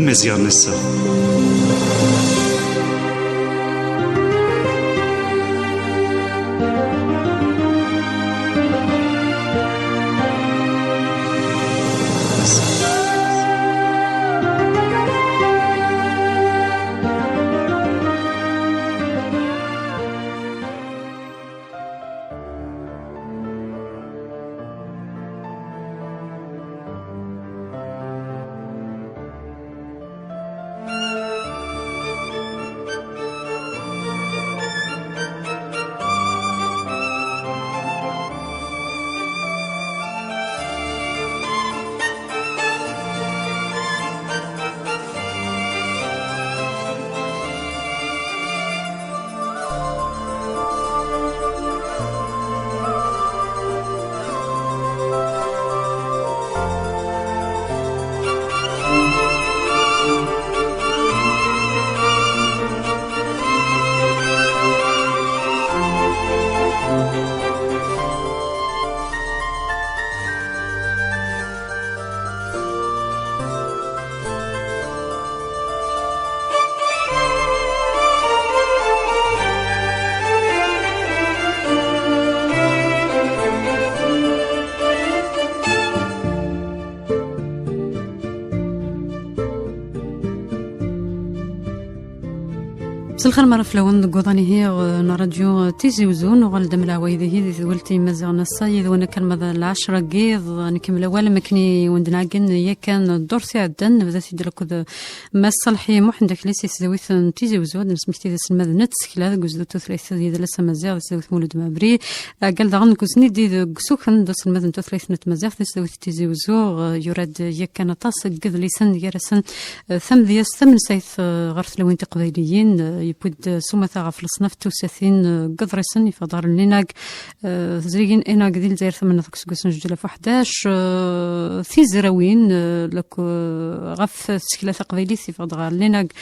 Imaziɣen ass-a. الخير مرة فلون قوضاني هي راديو تيزي وزون وغالدا ملاوي هي ذولتي مازال الصايد وانا كان ماذا العشرة قيض نكمل اول مكني وندناقن يا كان الدور ساعدن بدات يدير كذا ما الصالحي محندك ليس يسويث تيزي وزون نسمح تيزي سماد نتس كلا قزدو ثلاثة ديال لسه مازال يسويث مولد مابري قال دغن كوزني دي قسوكن دوس الماد ثلاثة نت مازال يسويث تيزي وزو يراد يا كان طاس قذ لسان يرسن ثم ديال ثمن سيث غرث لوين تقبيليين يبود سمثا غف الصنف توساثين قدرسن يفضل ليناك زريين انا قديل زير ثمن ثكسكسن جوج 11 في زراوين لك غف تسكلا ثقبيلي يفضل ليناك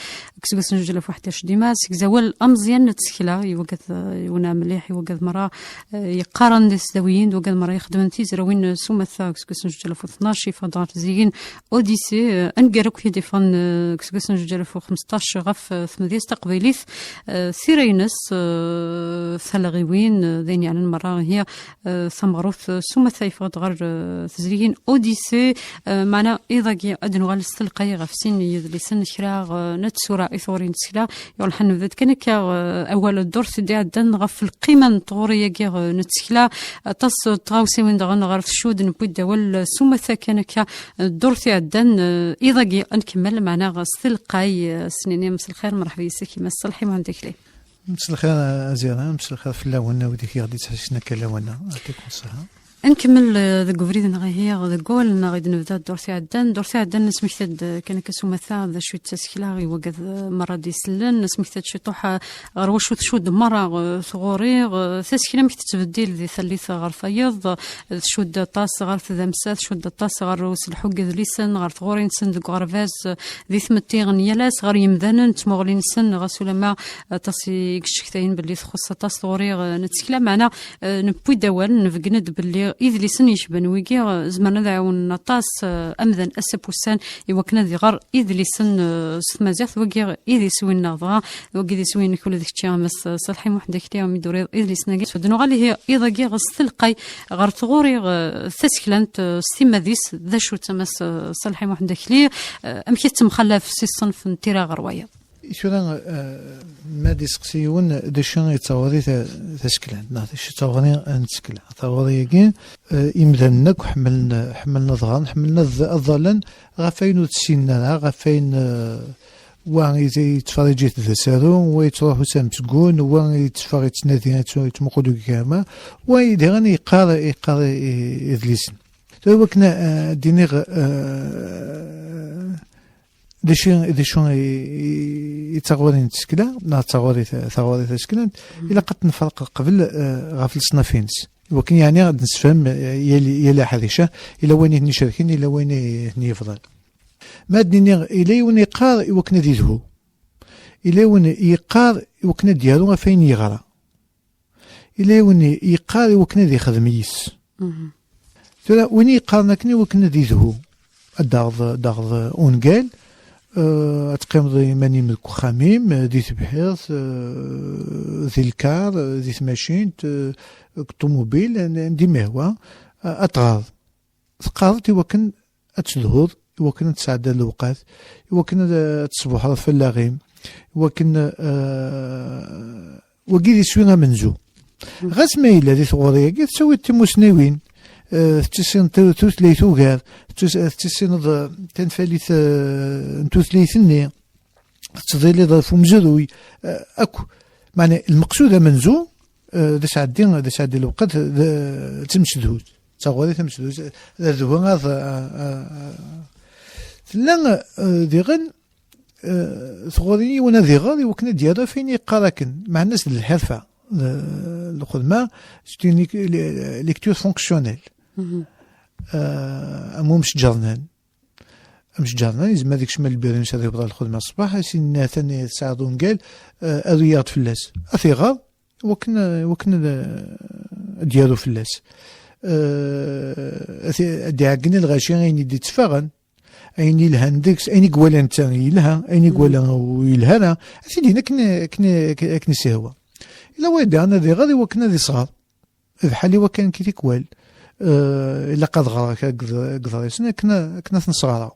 كسكسن جوج 11 ديما زوال امزيان تسكلا يوقد يونا مليح يوقد مرة يقارن السداويين وقد مرة يخدم في زراوين سمثا كسكسن جوج 12 يفضل زيين اوديسي انقرك يدفن كسكسن جوج 15 غف ثمديس تقبيلي سيرينس ثلاغيوين ذين يعني المرة هي ثمغروث سوما ثايفة غير تزريين أوديسي معنا إذا جي أدنو غال استلقاي غفسين يدلسن شراغ نتسورا إثورين تسلا يقول حنو ذات كان أول الدور سدي عدن غف القيمة نطورية جي نتسلا تص تغاوسي وين دغن غرف شود نبود دول سوما ثا كان الدور عدن إذا جي نكمل معنا استلقاي سنين مساء الخير مرحبا يسكي مساء الحي ما عندك ليه مساء الخير أزيرا مساء الخير في اللون وديك غادي تحسنا كلاونا يعطيكم الصحة نكمل ذا قفريد نغي ذا قول نغيد نبدا دورسي عدن نسمحتد كان كسومثا ذا شوية تسكيلا وقد مرة دي سلن نسمحتد شي طوحة غروش شود مرة ثغوري تسكيلا مكت تبديل ذي ثليث غير فيض شود طاس غير ذا مسات شود طاس غير روس الحوق ذي لسن غير ثغوري نسن ذي غرفاز ذي ثمتي غنيالاس غير يمذنن تمغلي نسن غسولا ما تصي كشكتين باللي تخص طاس ثغوري نتسكيلا معنا نبوي دوال نفقند باللي إذ لسن يشبن ويجي زمان ذا عون طاس أمذن أسبوسان يوكنا ذي غر إذ لسن ستمازيخ ويجي إذ يسوي النظرة ويجي يسوي كل ذيك الشيء مس صالحي واحد كتير ميدوري إذ لسن جي سودنا غالي هي إذا جي غستلقي غر ثغوري ثسكلانت ستمازيس ذا شو تمس صالحي واحد كتير أمشي تمخلف في الصنف نتيرا غروايا شو ما ديسقسيون دشان يتصوري تسكلان ناش تصوري نتسكلا تصوري يجين يمذنك حملنا ضغان حملنا الظلن غفين تسينا غفين وان يتفرجي تذسرون ويتروح سامتقون وان يتفرج تنادي يتمقودو كاما ويديران يقار إذليسن وكنا دينيغ دشون يتغورين تسكلا نا تغوري تسكلا إلا قد نفرق قبل غافل صنافينس وكن يعني غاد نسفهم يلا حريشة إلا وين نشاركين إلا وين يفضل ما دنيا إلا وين يقار وكنا ديزهو إلا وين يقار وكنا ديالو فين يغرى إلا وين يقار وكنا دي خدميس ترى وين يقارنا كني وكنا ديزهو داغ أونقال أتقيم ذي ماني ملك خميم ذي تبحيث ذي الكار ذي تماشين طوموبيل عندي مهوى أتغاض تقاضت يوكن أتزهور يوكن تساعد الأوقات يوكن تصبح في اللاغيم يوكن وكيدي سوينا منزو غاس ما إلا ذي ثغوريا كي تسوي تموسناوين تسين توثليث وغار تسين تنفاليث توثليثني تظيلي ضرف مزروي أكو معنى المقصود منزو ذا سعدين الوقت تمشدهوت تصغوري تمشدهوت ذو هذا لان ديغن ثغوري وانا ذيغار وكنا ديالها فين يقراكن مع الناس الحرفه الخدمه ستي ليكتور فونكسيونيل مش جرنان يزعما هذيك شمال البيرنس هذا يبدا الخدمه الصباح سين ثاني ساعدون قال الرياض فلاس اثيغار وكنا ديالو فلاس داعقنا الغاشي غيني دي تفاغن ايني الهندكس ايني قوالا انت يلها ايني قوالا ويلها سيدي كنا سهوا الا وايد انا ذي غادي وكنا ذي صغار بحالي وكان كي تيكوال الا قد غراك قدريسنا كنا نصغرا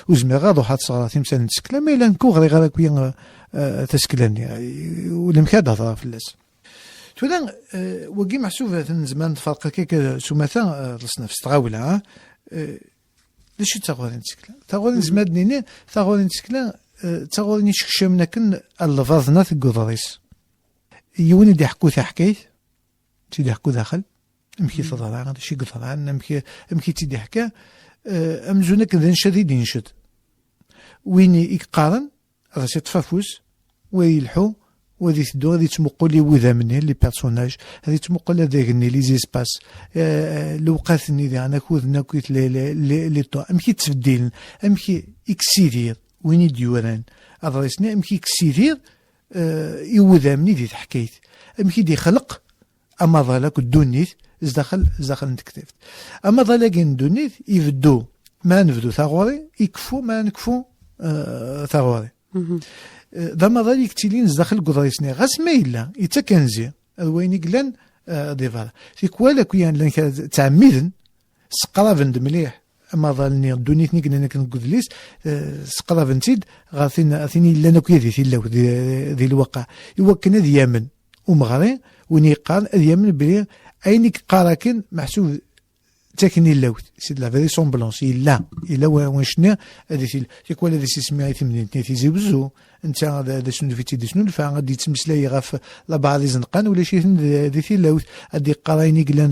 وزمي غادو حات صغرا تمثال نتسكلا ما الا نكو غير غير كويا تسكلاني ولا مكاد هضره فلاس تولا وكي محسوب زمان فرق كيك سماثا الصنف تغاولا ليش تاغورين تسكلا تاغورين زمادنيني تاغورين تسكلا تاغورين شكشمنا كن اللفظنا في قدريس يوني دي حكو حكايت تيدي حكو داخل امكي تضرع هذا شي قطرع امكي تيدي حكا امزونك ذن شديد ينشد ويني يقارن راسي تفافوس ويلحو وذي تدو هذه تمقل وذا مني لي بيرسوناج هذه تمقل هذاكني لي زيسباس لوقاتني ذي انا كوذنا كويت لي طو امكي تفديل امكي اكسيدير ويني ديوران ادريسني امكي اكسيدير يوذا مني ذي حكايت امكي دي خلق اما ظلك الدونيت داخل نتكتفت اما ظلك الدونيت يفدو ما نفدو ثاغوري يكفو ما نكفو ثاغوري ذا ذلك تيلين داخل قدريسني غاس ما إلا يتكنزي وين يقلن ديفالا في كوالا كويان لان تعميدن سقرافن مليح اما ظلني دونيتني كنا كنقوليس سقرافن تيد غاثيني لنا كويا ذي الواقع يوكنا ذي يمن ومغري وين يقال ذي يمن بلي اينك قاراكن محسوب تاكني اللوت سي لا فيري سومبلونس الا وين شنا هذه في كوالا ذي سميها ثمنين تيزي بزو انت هذا شنو فيتي دي شنو الفا غادي تمسلاي غاف لا بعض زنقان ولا شي ذي في اللوت غادي قرايني قلان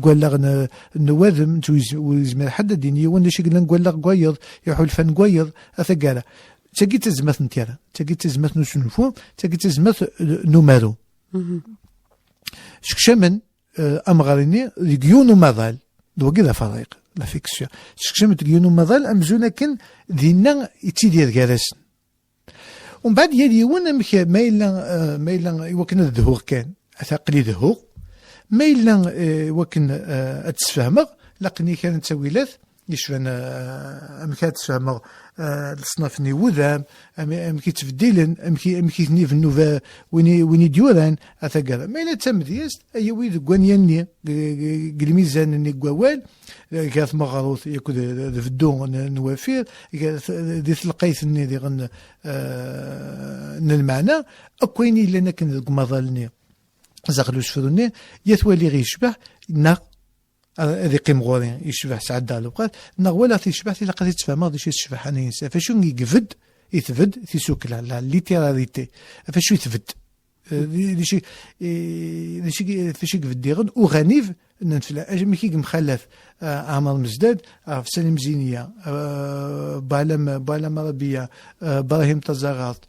قوالغ نوادم وزمر حد ديني ولا شي قلان قوالغ قويض يحول فن قويض اثقاله تاكي تزمت نتيرا تاكي تزمت نشنفو تاكي تزمت نومارو شكشمن امغاريني ديونو مازال دوكي ذا فريق لا فيكسيون شكشمت ديونو مازال امزونا كان دينا يتيدير كارسن ومن بعد يليون ما إلا وكن الذهوق كان أثقلي ذهوق ما إلا وكن أتسفهمغ لقني كان تسويلات يشفن أمكي تسفهمغ الصنافني وذام أمكي تفديلن أمكي ثني في النوفا ويني ديوران أثقل ما إلا تمديست أي ويد قوانياني قلميزان ني قوال كاث مغروث يكون في الدون نوافير دي تلقيت ني دي غن المعنى اكويني لنا كن مظلني زغلوش فروني يتولي غير يشبه نا هذه قيم غورين يشبه سعد الوقت نا ولا تيشبه تلقى تفهم هذا شي تشبه حنين فشو يقفد يثبد تيسوك لا ليتراليتي فشو يثبد دي شي فشي قفديغن وغنيف ننفلا مكي مخلف عمر مزداد في سليم زينيه بالم ربيع ابراهيم تزاغاط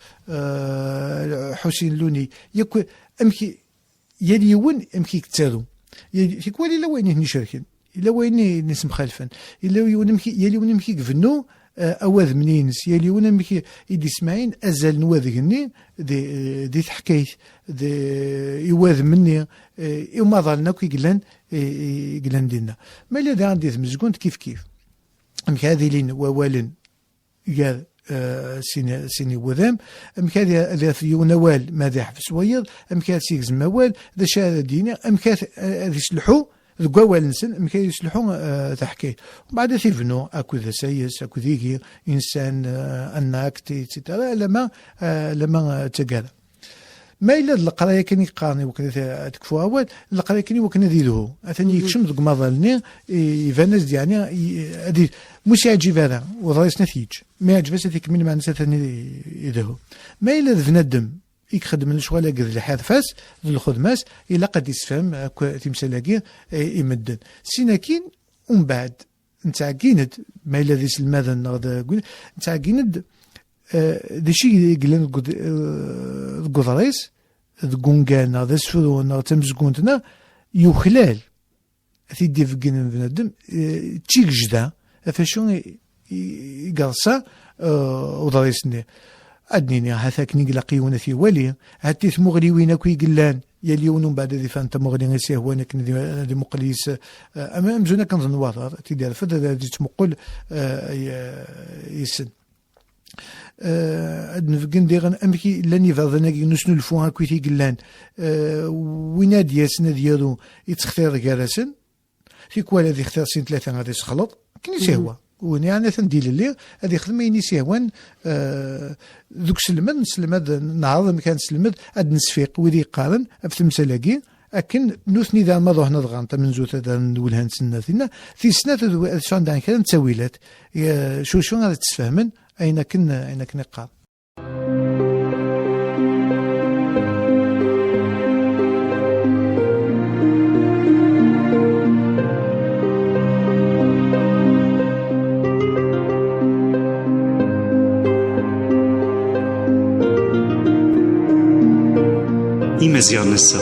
حسين لوني يكو امكي يليون امكي كتارو في كوالي لا وين نشاركين الا وين نسم خلفا الا يليون امكي قفنو أواذ منينس يليون مكي يدي سمعين أزال نواذقني دي حكايت دي يواذ مني وما ظلنا كي قلان دينا ما إلا دا عندي مزقونت كيف مك هذه لين ووالن قال سيني وذام أمكان هذا في نوال ماذا في سويض أمكان سيكز موال ذا شهادة دينية أمكان يسلحوا ذقوال نسن أمكان يسلحوا تحكي وبعد ثيفنو أكو ذا سيس أكو ذيكي إنسان أناكتي تترى لما تقال ما إلا القراية كان يقارني وكذا تكفو أول القراية كان وكنا ذيله أثني يكشم ذق مظلني يفنز يعني هذه مش يعجب هذا وضريس نتيج ما يعجبش ذيك من معنى ثاني يده ما إلا ذفندم يخدم الشغل قد الحاد فاس الخدماس إلا قد يسفهم تمثالاكي يمدن سيناكين ومن بعد نتاعكيند ما إلا ذي الماذا نغدا نتاعكيند ذا شي قلنا القضريس القنقانا ذا سفرون تمزقونتنا يخلال تيدي في قنا بنادم تشيك جدا فاشون يقرصا وضريسني أدنيني هاثاك نقلاقيونا في ولي هاتي ثمغلي وينا كوي قلان يليون بعد ذي فانت مغلي نسيه وانا ذي مقليس أما أمزونا كنظن واضح تيدي الفدا ذي تمقل يسن نفقن ديغن أمكي لاني فاضناكي نسنو الفوها كويتي قلان وينا دياسنا ديالو يتختار كارسن في كوالا ذي اختار سين ثلاثة غادي يسخلط كني سيهوا وني يعني تنديل اللي هذه خدمة يني سيهوان ذوك سلمد نهار مكان سلمد اد نسفيق وذي قارن في تمثالاكي أكن نوثني ذا ما ظهنا ضغان من زوت ذا نولها نسناتنا في سنة شان دان كان تسويلات شو هذا تسفهمن أين كنا قار إمازيغ نسا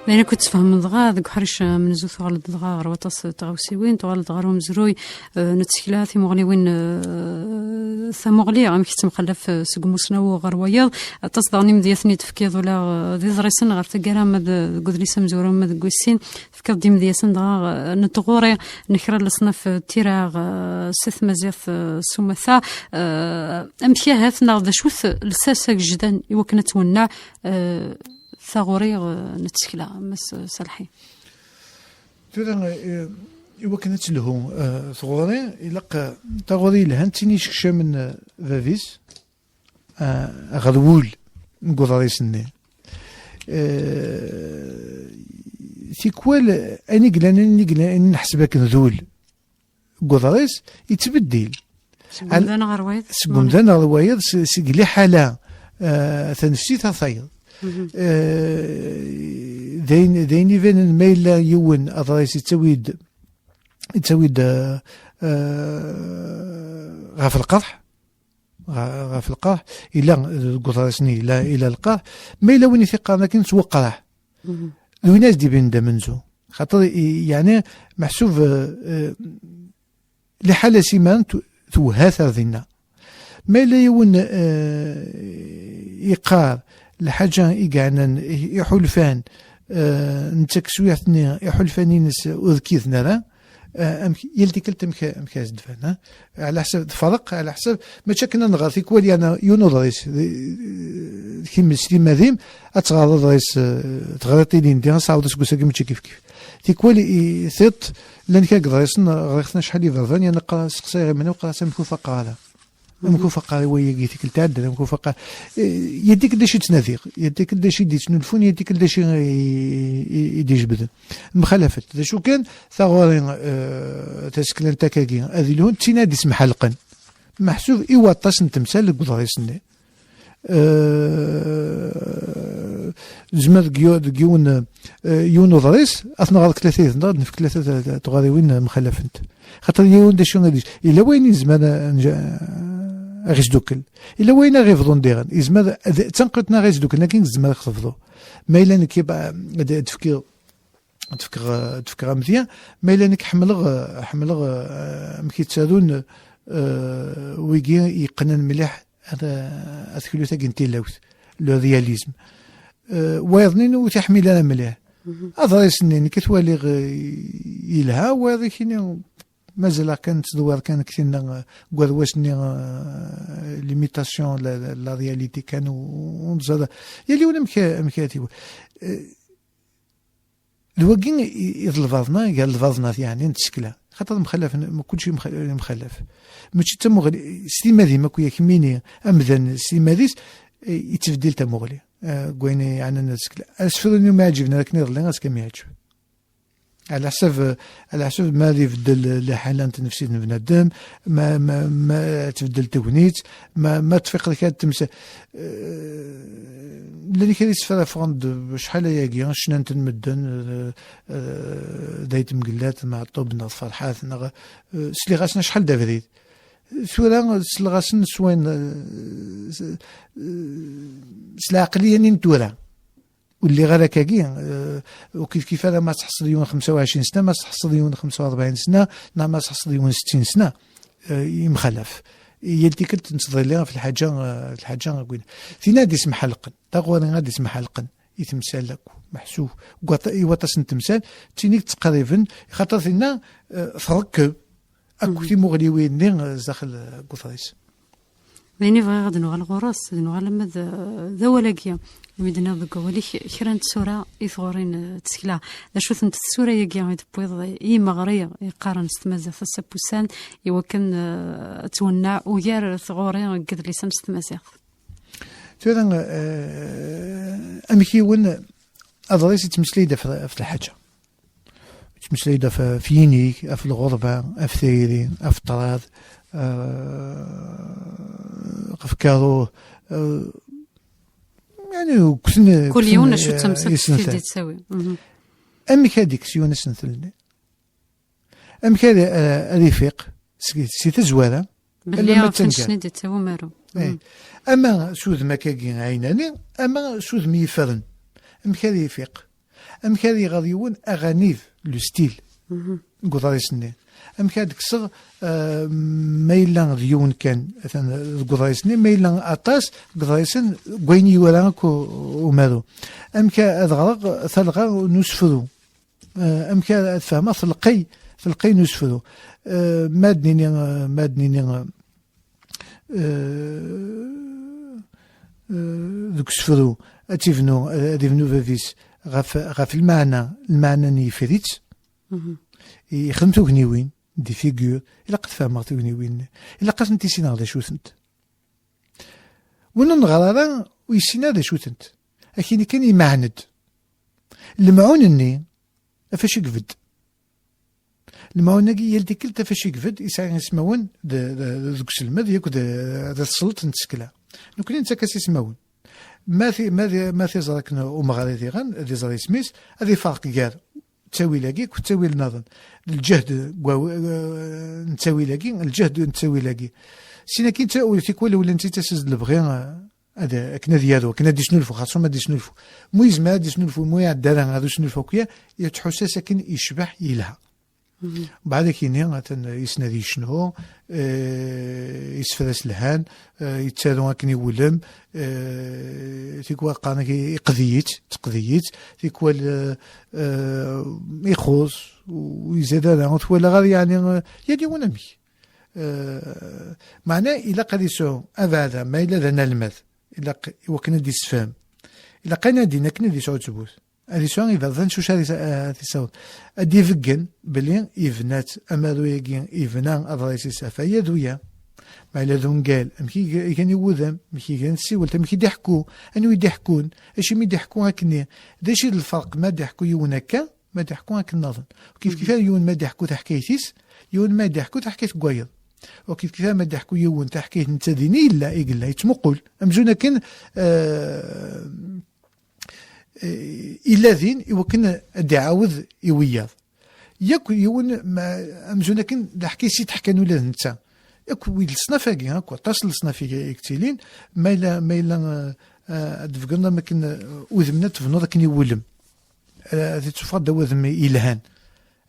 لأن كنت فهم ضغا ذك حرش من زوث غلط ضغا روطاس تغوسيوين تغلط غارو مزروي نتسكلاتي مغليوين ثمغلي عم كيتم خلف سقموسنا وغروياض تصدعني مدياثني تفكيض ولا ذي ضريسن غير تقرا مد قدري سمزورو مد قوسين تفكيض دي مدياثن ضغا نتغوري نكرا لصنف تيراغ سث مزيث سمثا أمشي هاثنا ذا شوث لساسك جدا يوكنا تونع ثغوري نتسكلا مس صالحي ترى وكانت له ثغوري يلقى ثغوري لهانتيني شكشا من فافيس غدول نقول سني تيكوال اني قلنا نحسبك نذول قدريس يتبدل سقمدان غروايض سقمدان غروايض سقلي حالة تنفسي ثايض دين فين الميل يون أضريس يتسويد غاف القرح إلا قدرسني لا إلى القرح ميل وين يثقنا كن سوى قرح الناس دي بين دمنزو خاطر يعني محسوب لحالة سيمان توهاثر ذينا ميل يون يقار الحاجة إيقانا يحلفان نتكسويتني يحلفاني نس أذكيثنا لا يلتي كلت مكاز دفان على حسب فرق على حسب ما شكنا نغاثي كوالي أنا يونو ضريس كيما سليم ذيم أتغاضى ضريس تغاضي لين دينا صعود سكوسا كيما كيف تيكوالي ثيط لان كاك ضريسنا غريسنا شحال يفرفان يعني قرا سقسي غير منو قرا سامكو فقالا مكوفقة ويا كل تعدل مكوفقة يديك دا شي تناثيق يديك دا شي دي تنلفون يديك دا شي يدي جبد مخالفة ذا شو كان ثغورين تسكلان تاكاكي هذه لهون تينادي اسم حلقا محسوب إيوا طاس نتمثال لقضريسني زمر يون ضريس أثناء غالك ثلاثة نفك ثلاثة تغاريوين مخالفنت خاطر يون دا شو غاديش إلا وين زمان غيش دوكل إلا وين غيفضون ديغن إزمر تنقطنا غيش دوكل لكن زمان خفضو ما إلا نكيبا تفكير تفكر مزيان ما الا انك حملغ مكيتسالون ويجي يقنن مليح هذا الثلثه كنتي لاوث لو رياليزم وايضنين وتحمل انا مليح هذا سنين كتوالي يلها وهذا كاين مازال كانت دوار كان كثير قوار واسني ليميتاسيون لا رياليتي كانوا ونزاد يلي ولا مكاتب الوكين يضلفضنا قال الفضنا يعني نتسكلا خاطر مخلف كل شيء مخلف ماشي تمغلي سيمادي ما كويا كميني امذن سيماديس يتفدل تمغلي كويني يعني نتسكلا اسفرني ما عجبنا لكن يضلنا كم يعجب على حسب ما يفدل لحالات نفسية بنادم ما تفدل تونيت ما تفيق لك تمسا لاني كان يسفر فغند شحال ياكي شنان تنمدن دايت مقلات مع الطوب ناض فرحات سلي غاسنا شحال دافريد سورا سلي غاسن سوين سلا عقلية نتورا واللي غير كاكي وكيف هذا ما تحصل يوم 25 سنه ما تحصل يوم 45 سنه ما تحصل يوم 60 سنه يمخلف يلتي كنت تنتظر لها في الحاجه نقول في نادي اسم حلقا تقول نادي اسم حلقا يتمثال لك محسوب يوطس تمثال تينيك تقريبا خاطر فينا فركب اكو تي مغليوين داخل قطريس بيني بغي غادي نوغ الغراس نوغ لما ذا ولاكيا ويدنا ذوك ولي كرانت سورة يثغرين تسكلا ذا شوث انت السورة ياكيا يتبويض مغرية يقارن ستمازا في السبوسان يوكن تونع ويار ثغوري قد لسان ستمازا تورا امكي ون اضريس تمسليدة في الحاجة تمسليدة في ينيك في الغربة في ثيري في الطراد قفكارو يعني كل يوم شو تمسك في تسوي امك هذيك سيونا سنثلني امك هذا رفيق سي تزواره باللي فنشني تسوي مارو اما سوذ ما كاين عيناني اما سوذ ميفرن امك هذا رفيق امك هذا غاديون اغانيف لو ستيل قدريسني امك هذيك الصغ ما إلا ديون كان مثلا قدريسني ما إلا اطاس قدريسن كويني وراك ومالو امك اذغرق ثلغا نسفرو امك فهمه ثلقي نسفرو مادنيني ذوك سفرو اتيفنو فافيس غاف المعنى نيفريت يخدمتو غنيوين دي فيغور الا قد فهمت غنيوين الا قد انت سينا هذا شو ثنت ونغرا ويسينا هذا شو ثنت اكيد كان يمعند المعونني فاش يقفد المعونني يلدي كلتا فاش يقفد يسعى يسمون ذوك السلمد ياك هذا السلط نتسكلا نكون انت كاس يسمون ما في زركنا ومغاريتي غان هذه زري سميس هذه فرق كار تساوي لاقي وتساوي النظر الجهد نتساوي لاقي الجهد نتساوي لاقي سينا كي تساوي تيكوال ولا انت تسز البغي هذا كنا ديالو كنا دي شنو الفو خاصو ما دي شنو الفو مويز ما دي شنو الفو مويا الدار هذا شنو الفو كيا يتحس ساكن يشبح يلها بعد كيني يسنادي شنو يسفرس لهان يتسالو كني ولم تيكوال قانا تقضيت تيكوال يخوص ويزاد هذا ولا غير يعني ونمي معناه الا قديسو هذا ما الا ذا نلمذ الا وكنا دي سفام الا قنا دينا كنا دي صوت تبوث هذه سؤال إذا ظن شو شاري صوت أدي فجن بلين إفنات أمادو يجين إفنان أضريسي سافيا دويا ما إلا ذون قال أمكي كان يوذم أمكي كان سيولت أمكي ضحكوا أنو يضحكون أشي مي ضحكوا هكني داش الفرق ما ضحكوا يونكا ما ضحكوا هك النظر وكيف يون ما ضحكوا تحكيتيس يون ما ضحكوا تحكيت قويض وكيف ما ضحكوا يون تحكيت نتديني إلا يقول لا يتمقل أمزونا كان إلا ذين يوكن الدعاوذ يوياض ياك يون ما أمزونا كن دحكي سي تحكانو لا نتا ياك ويل صنافاكي هاكا تصل صنافي كتيلين ما إلا دفقنا ما كن وذمنا تفنو ذاك يولم تتفقد دوذم إلهان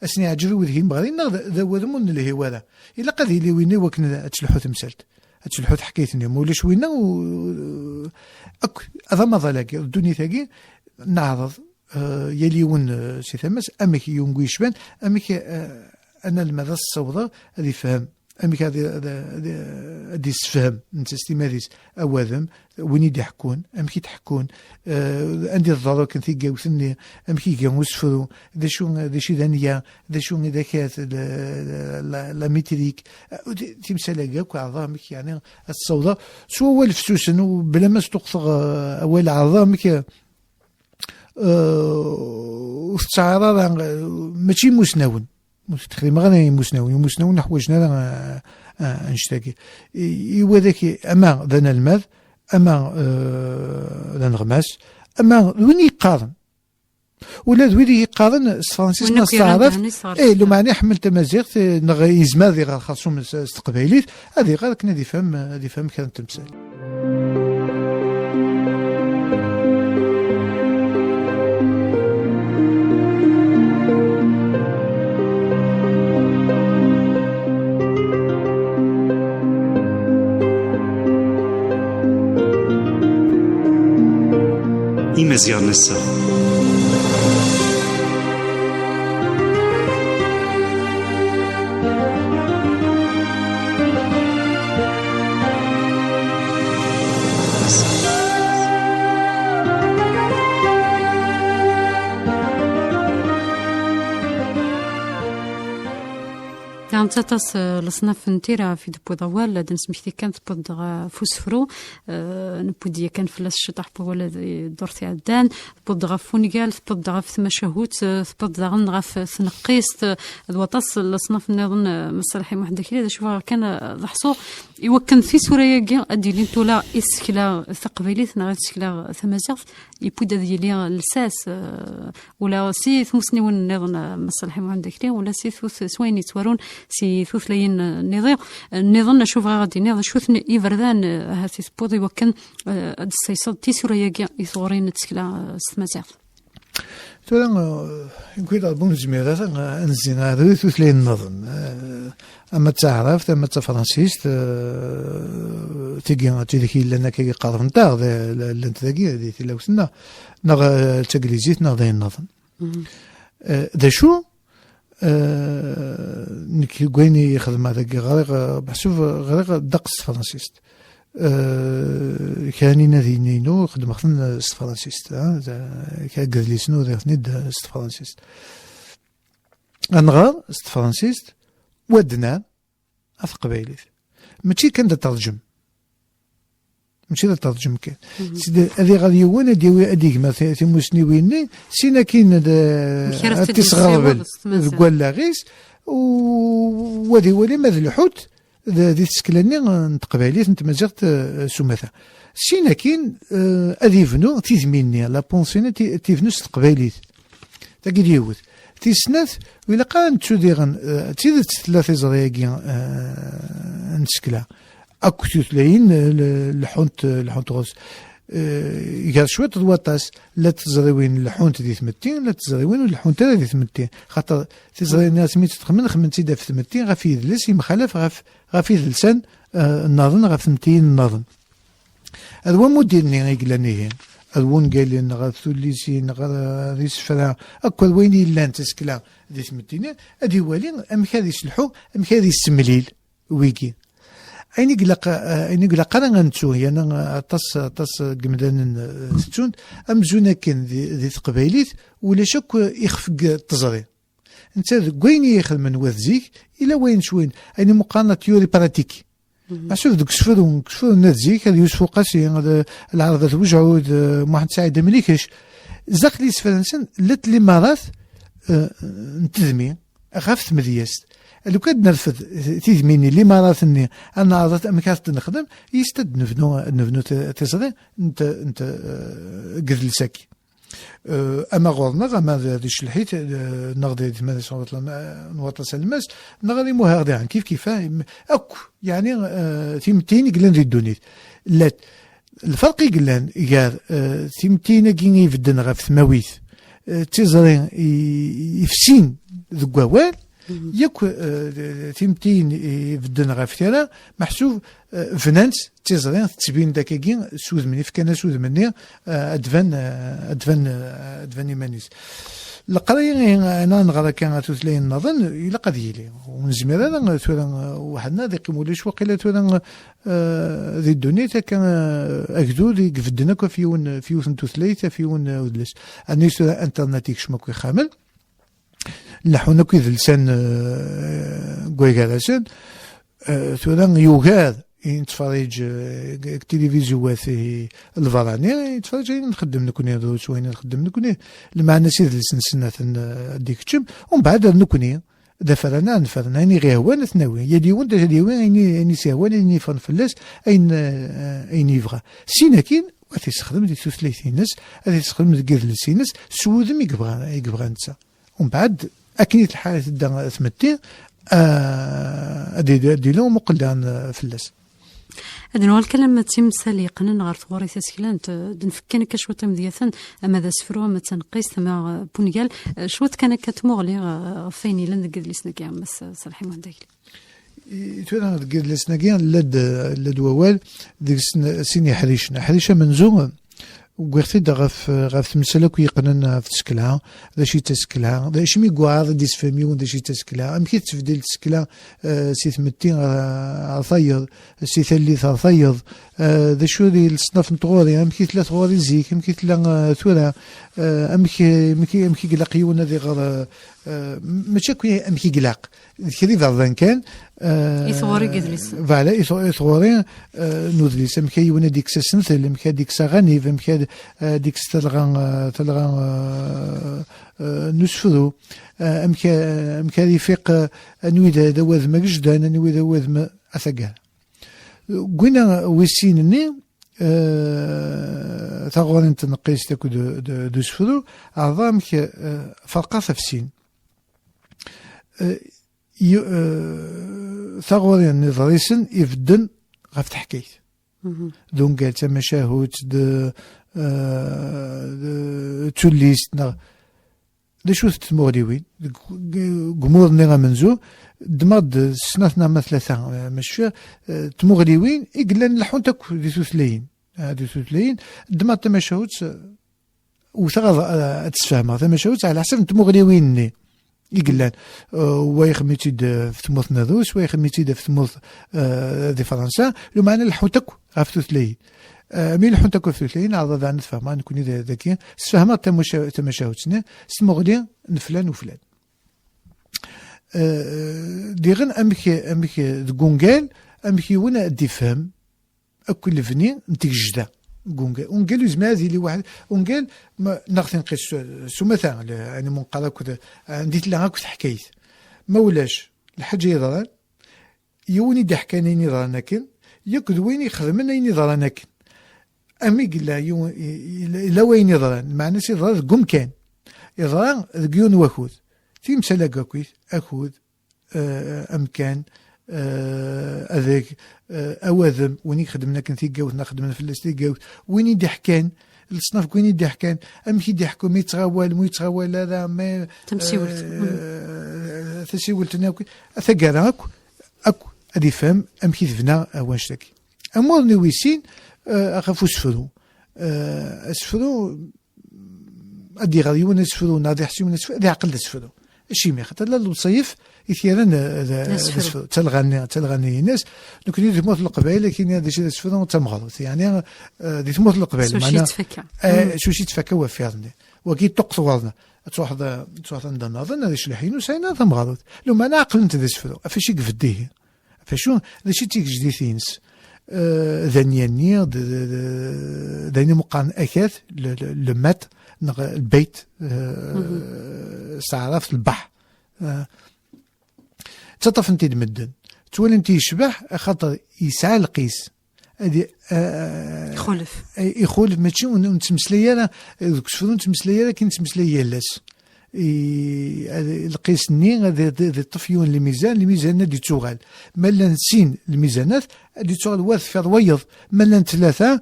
أسني عجل وذهين بغادي نغ دوذم اللي هو هذا إلا قد اللي وين وكن تلحو تمثلت تلحو حكايتني مولاش وين هذا ما ظلاك الدنيا ثاقي نعرض يلي ون سي ثمس أمك يونغوي شبان أمك أنا المدى الصوضة هذه فهم أمك هذه السفهم أنت استماريس أواذم وين يحكون أمك يتحكون عندي الضرر كنت يجاوثني أمك يجاوز فرو ذا شو دنيا ذا شو ذاكات لا ميتريك تمثال جاك عظامك يعني الصوضة سو أول فسوسن وبلا ما استقصى أول عظامك وتعرض ماشي مسنون تقريبا غير مسنون حوايجنا نشتاقي إيوا ذاك أما ذا الماذ أما ذا نغماس أما وين يقارن ولا ذوي يقارن فرانسيس نستعرف لو معني حملت مزيغ نغ يزمار ذي غير خاصهم استقباليت هذه غير كنا دي فهم كان تمثال Imaziar Nessa. كانت تاس لصناف نتيرا في دبو ضوال نسمحتي كانت بود فوسفرو نبودي كان في الشطح ولا دورتي عدان بود غفونيال بود غف مشهوت بود غف ثنقيست الوطاس لصناف نظن مصالحي واحد كذا شوف كان ضحصو يوكن في سوريا كي ادي لي تولا اسكلا ثقبيليت نغا اسكلا ثمازيغ يبود ديالي الساس ولا سي ثمسني ونظن مصالحي واحد كذا ولا سي ثوث سويني تورون سي ثوث لين النظام نشوف غادي نظام شوثني يفردان هاتي سبوضي وكان السيصد تي سوريا كي يثورين تسكلا ثمازيغ تولا يمكن البوم جميلة نزين هذا ثوث لين النظم أما تعرف أما فرانسيس تيجي تيجي لنا كي قارن تاع لنت ذاكي هذه لو سنا نغ تجليزيت نغ ذا النظم ذا شو نكي قويني يخدم هذاك غير بحسب غير دقس فرانسيست كاني نادينينو خدم خدم فرانسيست كاقد لي سنو ذا ند فرانسيست انغار فرانسيست ودنا اف قبايليت ماشي كان ترجم ماشي ترجم كان هذه غادي يونا ديوي اديك ما في مسنيويني سينا كاين تصغر قال لا غيس وهذه ولي ماذا الحوت ذي تسكلني نتقباليت نتمازغت سمثا سينا كاين ادي فنو تيزميني لا بونسيون تيفنو تقباليت تاكي ديوت تيسناث ولا قان تشوديغن تيدت ثلاثه زرياكي نسكلا اكو تلاين الحونت غوز يا شويه الوطاس لا تزريوين الحونت دي ثمتين لا تزريوين الحونت دي ثمتين خاطر تزري الناس مي تخمن خمنتي دا في ثمتين غافي يدلس يمخالف غافي لسان النظن غاف ثمتين النظن هذا هو موديلني غيقلانيهن الون قال لنا غاثوليسين غادي سفرا اكو وين الا تسكلا دي ثمتين ادي والين ام هذه يصلحوا ام هذه السمليل ويكي أين يقلق أنا غنتو أنا طاس قمدان ستون أمزونا كان ذي قبايليت ولا شك يخفق التزري أنت وين يخدم من وذزيك إلى وين شوين أين مقارنة تيوري براتيك أشوف دوك كسفر نادزيك هذا يوسف قاسي هذا العرضة وجعود محمد سعيد مليكش زاق لي سفرنسن لت لي مرات نتذمي أخاف مذياست لو كان نرفض تيزميني اللي مراتني انا عرضت امكاست نخدم يستد نفنو تزري انت قد لساكي اما غورنا اما ذي شلحيت نغدي نوطل سلماس نغدي مهاردي عن كيف اكو يعني تيمتين قلن ذي الدنيا لا الفرق قلن قال تيمتين كي يفدن غف ثماويث تيزري يفسين ذو وال ياك تيمتين يبدن غافتيرا محسوب فنانت تيزري تبين داكاكين سود مني فكان سود مني ادفان يمانيس القرايه انا نغرا كان تثلين نظن الى قد يلي ونزمر هذا ثورا وحدنا ذي قيموليش وقيله ثورا ذي الدنيا كان اكدود يقفدنا في يوثن تثليث في يون ودلس اني ثورا انترنتيك شماكو خامل لحونا كي لسان كويكالاسن ثورا يوغاد يتفرج التلفزيونات الفراني يتفرج نخدم نكوني دوس وين نخدم نكوني المعنى سيد السنسنات ديك تشم ومن بعد نكوني دفرنا نفرنا اني غير هو نثناوي يدي وانت يدي وين اني سيوان اني فنفلس اين يبغى سيناكين غادي تستخدم دي 30 ناس غادي تستخدم ديال السينس سودم يبغى انت ومن بعد اكيد الحاله تدا ثمتي دي لهم مقلان فلس هذا هو الكلام تيمسالي قنن غير ثوري تسكلان نفكنا كشوط مديثن اما ذا سفرو ما تنقيس ثما بونيال شوط كان كتموغلي فيني لن قد لسنا كاع مس صالحي مهداك تونا قد لسنا كاع لد ووال ديك سيني حريشه منزوم وقرتي غاف تمسلك يقنن في تسكلها ذا شي تسكلها ذا شي ميقوار ديس فاميون ذا شي تسكلها امكي تفديل تسكلها سي ثمتين عطيض سي ثلث عطيض ذا شو ذي الصنف نطغوري امكي ثلاث غوري زيك امكي ثلا ثورا امكي قلاقيونا ذي غير ماشي كوي امكي قلاق كذي ذا كان يثوري قدلس فوالا يثوري نودليس امكي يونا ديك سنثل امكي ديك ساغانيف امكي ديك تلغان نسفرو امكي يفيق انوي ذا ما جدان انوي ذا ما اثقال قلنا ويسينني ثغورين تنقيس تاكو دو سفرو عظام فرقا ثفسين ثغورين نظريسن يفدن غف تحكيت دون قال تما شاهوت توليست دا شو تمغريوين جمهور نيغا منزو دماد سنتنا مثلا مش تمغريوين يقلن لحون تاكو دي ثلاثين دماد تما شاهوت وثغر تسفهم تما شاهوت على حسب تمغريوين يقلان ويخميتيد في ثموث نذوس ويخميتيد في ثموث دي فرنسا لو معنى الحوتك غاف ثلاثين مين الحوتك في ثلاثين عرض ذا نتفهم نكوني ذكيين سفهمات تمشاوتنا سمغلي نفلان وفلان ديغن امك دغونغال امك ونا ديفهم اكل فني نتيك جدا ونقال زعما هذه اللي واحد ونقال ناخذ نقيس سو مثلا انا منقرا كنت نديت لها كنت حكيت ما ولاش الحاجه يضران يوني ضحكاني يضرانا كن ياك وين يخدم لنا يضرانا كن امي قال لا وين يضران معنى سي يضران قم كان يضران ديون واخذ في مساله كويس اخذ امكان هذاك اوذم وين خدمنا كنتي جاوتنا خدمنا في الاستيقاوت وين يضحكان الصنف وين يضحكان امشي يضحكوا مي يتغاول هذا ما تسيولتنا ثقراك اكو ادي فهم امشي ذفنا واش تاكي امور نويسين اخافو سفرو اسفرو ادي غاديون اسفرو ناضي حسيون اسفرو ادي عقل اسفرو شي مي خاطر لا الصيف يثيرن تلغني الناس دوك اللي تموت القبائل لكن هذا الشيء تسفر تمغلط يعني دي تموت القبائل معناها شو تفكا وفيرني وكي تقص وضنا تروح عندنا نظن هذا الشلحين وساينا تمغلط لو ما عقل انت تسفر فاش يقفديه فشو هذا الشيء تيك جديثينس ذنيانير داينا مقارن اكاث لمات البيت استعرفت البحر تطف انت المدن تولي انت يشبح خاطر يسعى القيس هذه يخولف ماشي ونتمسليه كسفرون تمسليه كاين تمسليه لاس القيس ني هذا الطفيون الميزان دي توغال مالا نسين الميزانات دي تشغل واث في رويض من ثلاثة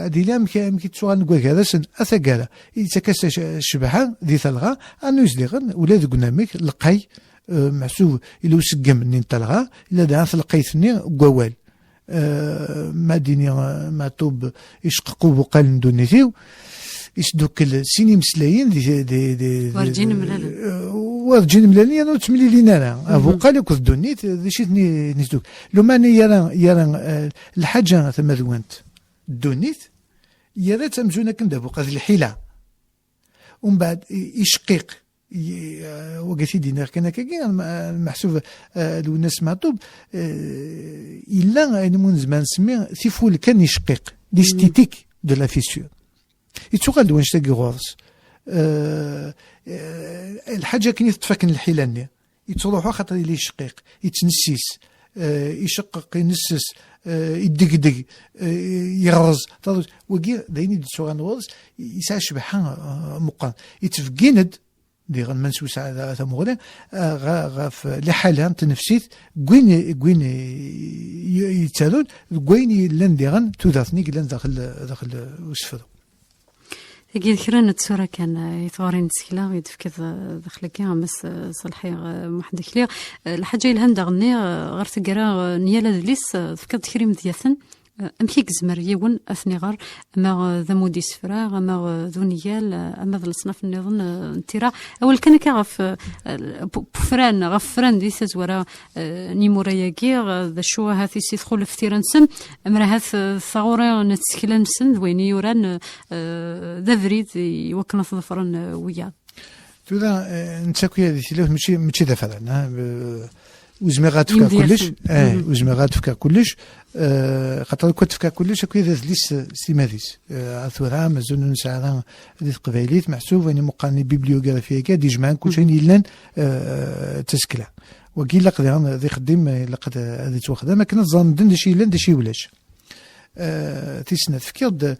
دي لام كي تشغل نقول هذا سن أثقالة يتكاس شبحة ذي ثلغة أنو يزدغن ولا ذي قنامك لقاي محسوب إلو سقم نين تلغة إلا دعا لقيتني قوال ما ديني ما توب يشققو بقال ندونيتيو يسدوك السيني مسلايين دي ورجين ملالين ورجين ملالين أنا تملي لينا أنا أبو قال لك الدونيت ذي شيء نسدوك لو ما يرى الحاجة ثم ذوانت الدونيت يرى تمزونا كندابو قاد الحيلة ومن بعد يشقيق وقتي دينار كان كاين المحسوب الناس معطوب الا من زمان سمي تيفول كان يشقيق ليستيتيك دو لا فيسور يتوقع دوين شتاقي غورس الحاجه كاين تفكن الحيلاني يتروحوا خاطر اللي يشقيق يتنسيس يشقق ينسس يدقدق يغرز وكي دايني تشوغان غورس يسع شبحه مقان يتفقيند ديغ المنسوس على ثمغنا غاف لحالها تنفسيت كوين يتالون كوين لان ديغن توداثني لان داخل وسفر تجي كرا نتصورة كان يثورين تسكلا يدفكر داخل كي مس صالحي واحد كليا الحاجة الهند غني غير تقرا نيالا دليس تفكر تكريم دياثن أمكيك زمر يون أثني غار أما ذا مودي سفراغ أما ذو نيال أما ذا الصناف النظن انترا أول كان كغف بفران غفران دي سزورا نيمورا ياكي ذا شو هاثي سيدخل في تيرانسن أمرا هاث ثغورا نتسكلان سن وين يوران ذا فريد يوكنا ظفران ويا تودا نتساكو هذه سيلوه ماشي ذا فران وزميغات فكا كلش وزميغات فكا كلش خاطر كنت فكا كلش اكو ذا ليس سيماديس اثورا مازون نسعى هذه القبايليت محسوب اني مقارنه بيبليوغرافيه كاع دي جمعان كل شيء يلان تسكله وكي لقد ذي خدم لقد هذه توخذ ما كنا نظن دن شي لان شي ولاش تيسنا تفكر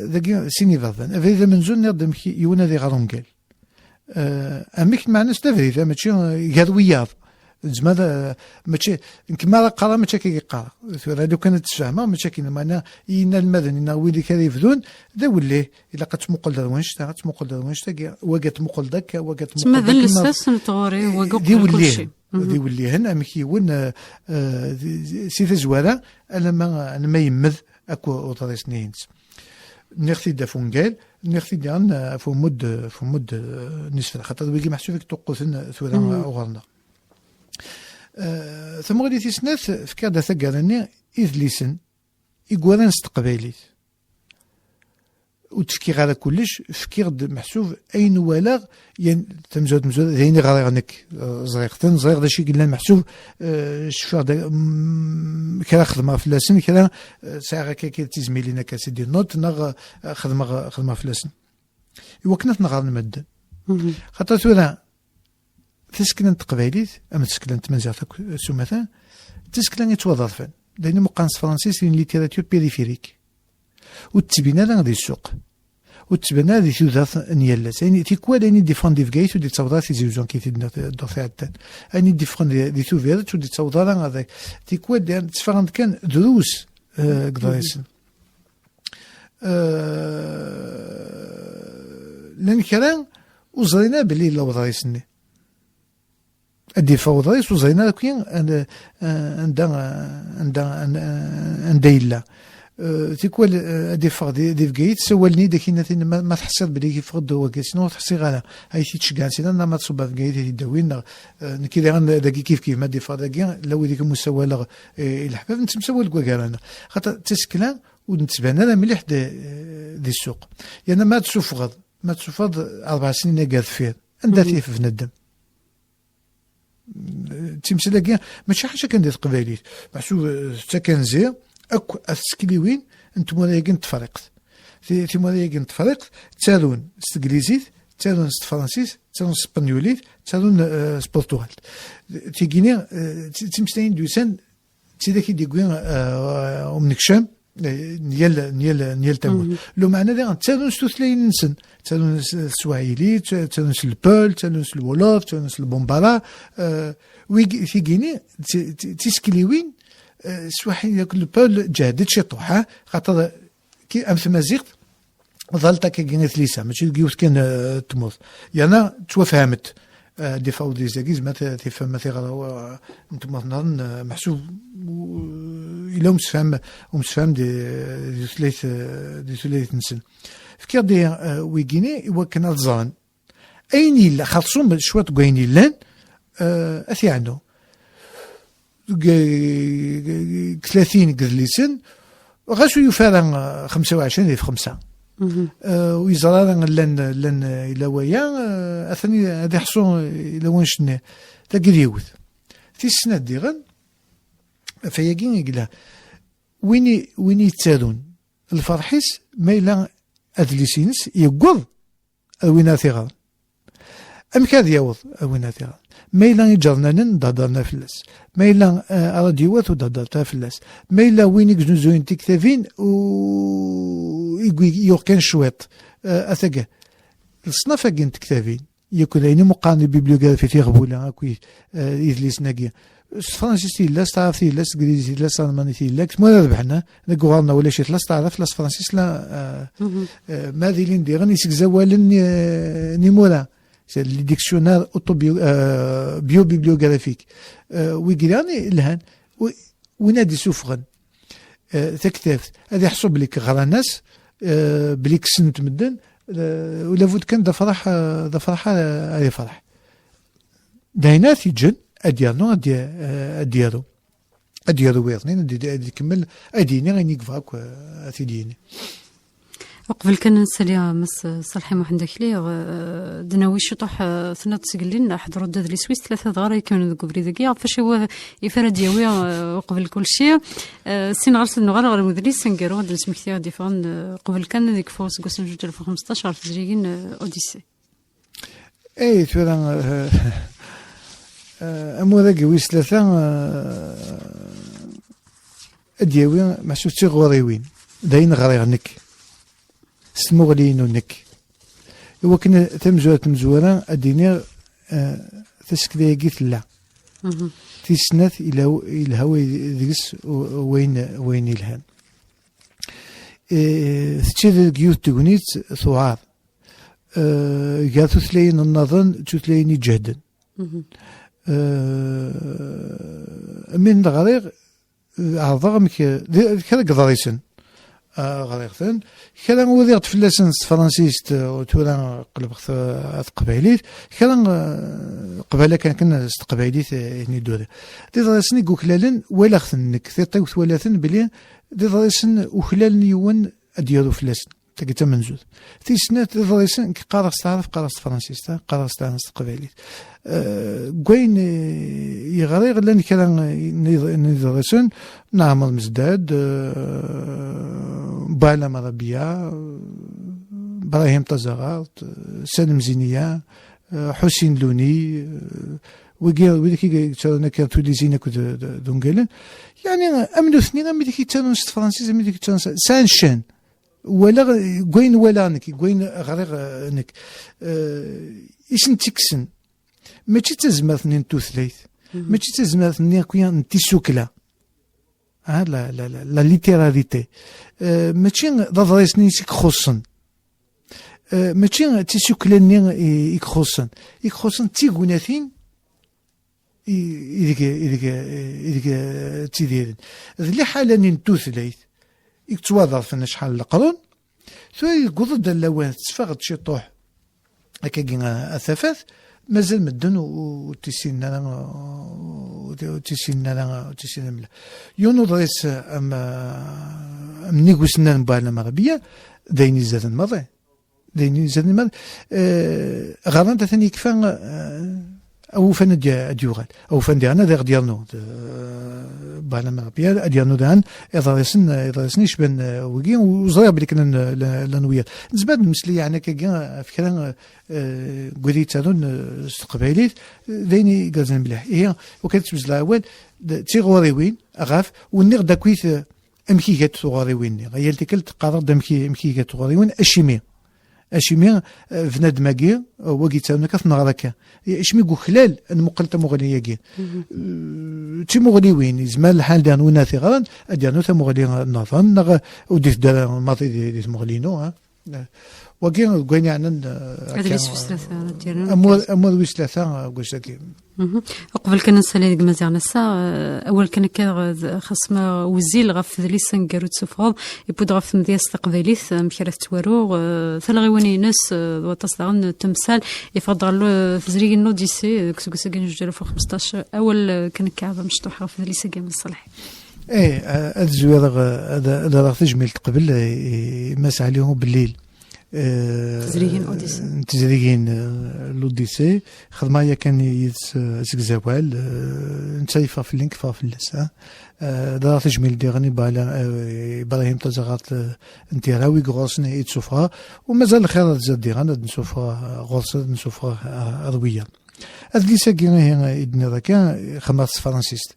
ذاك سيني ضافن اذا منزون نقدم يونا ذي غارون قال امك مع ناس تفريد ماشي غير وياض زعما ماشي كما قرا ماشي كيقرا لو كانت تفهمها ماشي كاين معنا ينا المدني نا ويلي كان يفدون دا وليه الا قد دروانش تا تمقل دروانش تا وقت مقل داك وقت تما ذا الاساس نطوري وقت كل شيء دي وليه هنا مكيون سي زواره انا ما يمذ اكو اوطريس نينز نختي دافونغال نختي ديال في مد نصف خاطر بيجي محسوبك توقفن ثورا اوغرنا ثم غادي تيسناث فكر دا ثقالني إذ ليسن إيكوالان استقباليت وتفكير على كلش فكير محسوب أين ولاغ تمزود ذيني غير غنك زغيقتن زغيق داشي قلنا محسوب شفاغ كلا خدمة فلاسن كلا ساعة كي تزميلينا كاسيدي نوت نغ خدمة فلاسن يوكنت نغار المادة خاطر ثورا تسكلن تقبايليت أما تسكلن تمازيغ سومثا تسكلن يتوظفن لأن مقانس فرنسيس لين ليتيراتور بيريفيريك وتبينا لنا دي السوق وتبينا دي ثوثاث نيالات يعني تيكوا لاني ديفون دي فكايت ودي تصوضات في زيوزون كي تدور في عدان اني ديفون دي ثوفيرت ودي تصوضات هذاك تيكوا تفرند كان دروس قدايسن لان كلام وزرينا باللي لا وضايسني ادي فوضايس وزرينا كاين عندها يلا تيكوال ادي فاغ دي فكايت سولني داك ما تحصل بلي كيف غدو وكا سينو تحصي غالا هاي تيتشكان سينا ما تصوب فكايت يداوين كي داكي كيف ما دي فاغ داكي لو ديك مسوالغ الحباب نتمسوال كواكارانا خاطر تسكلان ونتبان انا مليح دي السوق يعني ما تسوفغض 4 سنين كاع فيه عندها تيف في ندم تيمسلاكي ماشي حاجه كندير قبايليت محسوب حتى كنزير اكو اسكليوين انتم رايقين تفرقت انتم رايقين تفرقت تالون استنجليزيت تالون فرنسيس تالون اسبانيوليت تالون البرتغال تيجيني تيمسلاين دوسان تيداكي ديكوين ومنكشام نيال تامون لو معنى ذا تالون ستوثلاين نسن تالون السواحيلي تالون البول تالون الولوف تالون البومبارا وي تيجيني تيسكليوين سواحي ياكل بول جهدت شي طوحه خاطر كي ام تمازيغ ظلت كي ثليسه ماشي كيوت كان تموت يانا توفهمت دي فاودي زاكيز ما تفهم ما تيغرا انتم نهار محسوب الا ومسفهم دي ثلاث نسن فكر دي ويكيني وكان الظان اين الا خاصهم شويه كاينين لان اثي عنده 30 قدليسن غاشو يفارن 25 في 5 ويزرار لن الى ويا اثني هذا حصون الى وانشنا تقريوت في السنه ديغن فياكين يقلا وين يتسالون الفرحيس ما الا ادليسينس يقول وين ثيغا ام كاد يوض وين ثيغا ما الا يجرنا ندهضرنا فلاس ما الا راديوات ودهضرتها فلاس ما الا وين يكزوزوين تكتافين و يوقن شويط اثقه الصنف كاين تكتافين يكون عيني مقارنه بيبليوغرافي في غبوله هاكوي يدليس ناقيه فرانسيسي لا ستعرفي لا انجليزي لا المانيتي لا ما ربحنا نقولنا ولا شي لا تعرف لا فرانسيس لا ما ذي اللي ندير راني زوالن نيمورا لي ديكسيونير اوتو بيو بيبليوغرافيك ويقراني الهان ونادي سوفغن تكتاف هذا يحسب لك غرا ناس بليك سنت مدن ولا فوت كان دا فرح هذه فرح داينات يجن اديانو اديارو ويرنين ادي كمل اديني غيني كفاك اتيديني قبل كان نسالي مس صالحي محمد كلي دناوي شطح ثنا تسقلين حضروا داد لي سويس 3 دغار كانوا كوفري داكيا فاش هو يفرد دياوي قبل كل شيء سين غرس النغار غير مدريس نكرو هاد السمكتيا ديفون قبل كان ديك فوس كوسن 2015 في تجرين اوديسي اي فعلا امورا ويس 3 دياوي محسوس تي غوريوين داين غريغنك سموغلينو نك هو كنا تمزورة اديني تسكليكيت لا تيسنات الى الهوى ديس وين الهان تشيل كيوت تغنيت ثوار قالت تلاين النظن تلاين جهدا من غريغ عرضهم كذا قضايسن غريغتن كلام وذيرت فلاسن فرانسيست وتورا قلبت قبايليت كلام قباله كنا قبايليت يعني دوري دي دراسني كوكلالن ولا خثنك تيطيوث ولاثن بلي دي دراسن وخلال يون اديرو فلاسن تاكي منزوذ في سنات دي دراسن قارص تعرف قارص فرانسيست قارص تعرف قبايليت كوين يغريغ لان كلام ندرسن نعمل مزداد بالا مربية ابراهيم طزغارت سالم زينية حسين لوني ويديك تاعنا كان تولي زينة دونغيلن يعني امنو اثنين امي ديك تاعنا فرانسيز امي ديك تاعنا سانشان ولا كوين ولا نك كوين غريغ نك اسن تكسن ماشي تزمرتني توثليث ماشي تزمرتني كوين تيسوكلا لا لا لا لا ليتيراليتي ماشي ضريسني يخصن ماشي تيسوكلاني يخصن تيغوناثين إذا تيديرن اللي حالا نتوثليث يتواضر فينا شحال القرون ثم يقضد اللوان تسفغد شي طوح هكا كينا الثفاث مازال مدن وتيسينا ملا يونو دريس نيغوسنا نبالا مغربية دايني زادن ماضي غرانتا ثاني كفا او فن ديوغال او فن ديالنا دير ديالنو بالا مغربية ديالنو دان إضرسني شبان وكين وزريع بلي كنا لانويات نزباد المسلية يعني كاين فكرة قولي تالون استقباليت دايني قازن مليح هي وكانت تبزلا اول تيغوريوين اغاف ونيغ داكويت امكيكات تغوريوين غير تكلت قرار امكيكات تغوريوين اشمي فناد ماكي وكي تاونا كثنغ راكا اشمي خلال المقلته مغنيه كي تيمغليوين يزمان الحال ديال وين ثغران ديالو تمغلي النظام وديت دار ماضي ديت مغلينو وكاين كاين يعني هذا ويس ثلاثة ديالنا امور ويس ثلاثة واش داكي قبل كنا نسالي ديك مزيان السا اول كان خاصما وزيل غف ذليسن كاروت سفاض يبود غف مدياس تقبيليث مكرة توارو ثلغي وين ناس وتصدغن تمثال يفضل في زريق النوديسي كسوكسا كان جوج 15 اول كان كعبه مشطوحه في ذليسن كامل الصالح هذا الزوير هذا راه تجميل قبل ماس عليهم بالليل تزريين اوديسي تزريين لوديسي خدمه هي كان يتسك زوال نتايفا في اللينك في اللس دار تجميل ديغني بالا ابراهيم تزغات انتراوي غوسن يتسوفها ومازال الخير زاد ديغنا نشوفها غوس نشوفها رويه هاد لي ساكي هي ابن ذاك خماس فرانسيست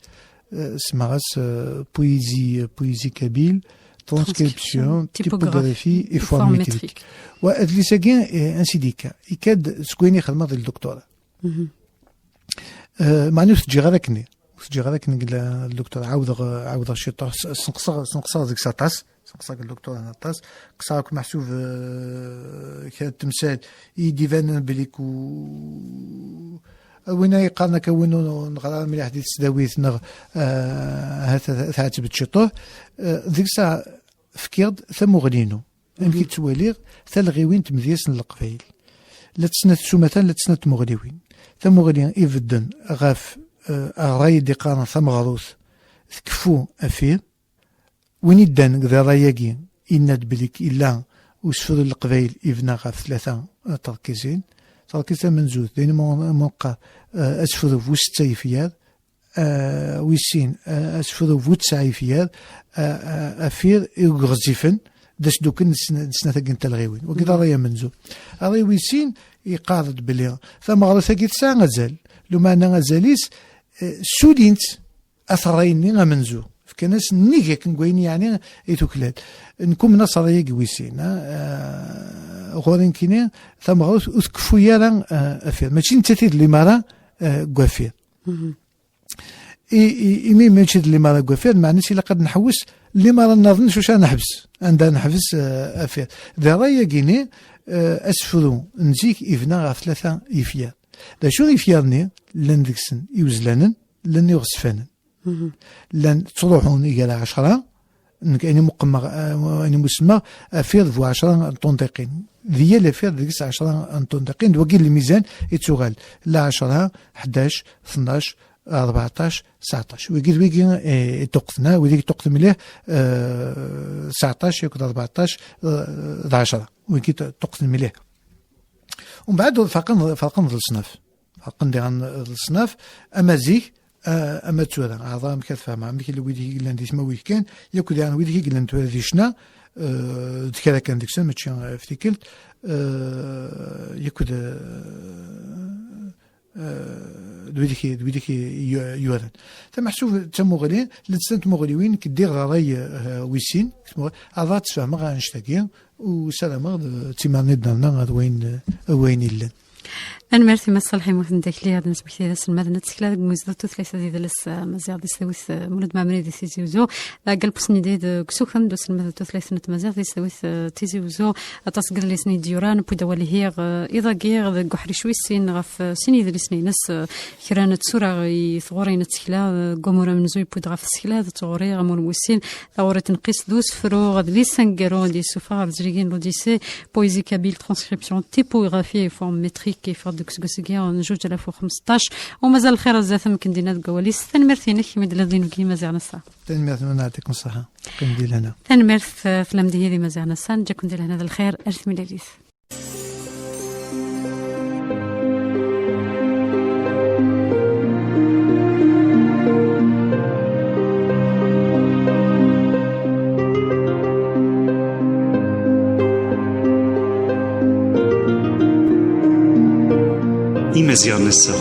سماغاس بويزي كابيل transcription, typographie et forme métrique. وهاد لي ساكين انسي ديكا يكاد سكويني خدمه ديال الدكتوراه. معني تجي غير كني الدكتور عاود شي طاس سنقصر ديك ساطاس سنقصر الدكتور نطاس قصاك محسوب كان التمثال يديفان بليكو وين يقارن كونو نغرا ملي حديث سداويت نغ هذا بتشطوه ديك الساعه فكرت ثم غلينو يمكن تواليغ ثلغيوين تمديس القبايل لا تسنت سومتان لا تسنت مغليوين ثم غلين يفدن غاف راي دي قارن ثم غروث تكفو افير وين يدان ذا راياكي يناد بليك الا وسفر القبايل يفنا غاف ثلاثه تركيزين تركيزين منزوث دين موقع اسفر وست سيفيات ويسين اسفر وت سيفيات افير يغزفن داش دوكن نسنتاكن تلغيوين وكذا رايا منزو راي ويسين يقارد بلي ثم غرسا كي تسع غزال لو معنى غزاليس سولينت اثريني منزو فكناس نيجا كنقوين يعني يتوكلات نكون نصر يا ويسين غورين كيني ثم غرس وتكفو يا افير ماشي انت تيد لي مارا كوافير إيمي ماشي اللي مرة كوافير معناتها إلا قد نحوس اللي مرة نظنش واش نحبس عندها نحبس أفير ذا رايا كيني أسفلو نزيك إفنا غاف ثلاثة إفيار دا شو إفيارني لن ديكسن يوزلانن لن يغسفانن لن تروحون إلى 10 أني مقمر أني مسمى أفير ذو 10 تنطقين ذي الأفير ديكس 10 تنطقين دوكين الميزان يتسوغال لا 10 11 12 14 19 ويجي توقفنا ويجي توقف مليه 19 يكون 14 10 ويجي توقف مليه ومن بعد فرقنا الصناف فرقنا الصناف اما زيك اما تسوى اعظم كتفهم عمك اللي ويدي اللي عندي ما ويدي كان ياكل يعني ويدي اللي نتوالي شنا ذكر كان ديك السنه ماشي افتكرت ياكل دويديك يورن تمحسوب تمغلين لتسنت مغليوين كدير راي ويسين هذا تفهم غا نشتاقي وسلام تيماني دنا وين يلن أنا ميرسي مصالحي مثل داك لي هاد نسبة كثيرة سلمادنا تسكلا مزدوتو ثلاثة ديال الس مزيغ دي سويث مولد معمري دي سيزي وزو قلب سني دي كسوخن دو سلمادو ثلاثة مزيغ دي سويث تيزي وزو أتصقل لي سني ديوران بودا ولي هي إذا غير قحري شوي سين غف سيني ذي سني ناس كرانت سورة يثغورين تسكلا قمورا من زوي بودا غف تسكلا تغوري غمون وسين ثغورة تنقيس دوس فرو غد لي سانكارو دي سوفا غف زريقين لوديسي بويزي كابيل ترانسكريبسيون تيبوغرافي فورم ميتريك فردوكس كوسكيا جوج 2015 ومازال الخير بزاف يمكن دينا الكواليس تنمرتينك كيما ديال الدين كيما مزيان الصح تنمرت من يعطيكم الصحه كندير هنا تنمرت في لمدي هذه مزيان الصح نجاكم ديال هنا الخير ارث ملاليث Imazir Nessa.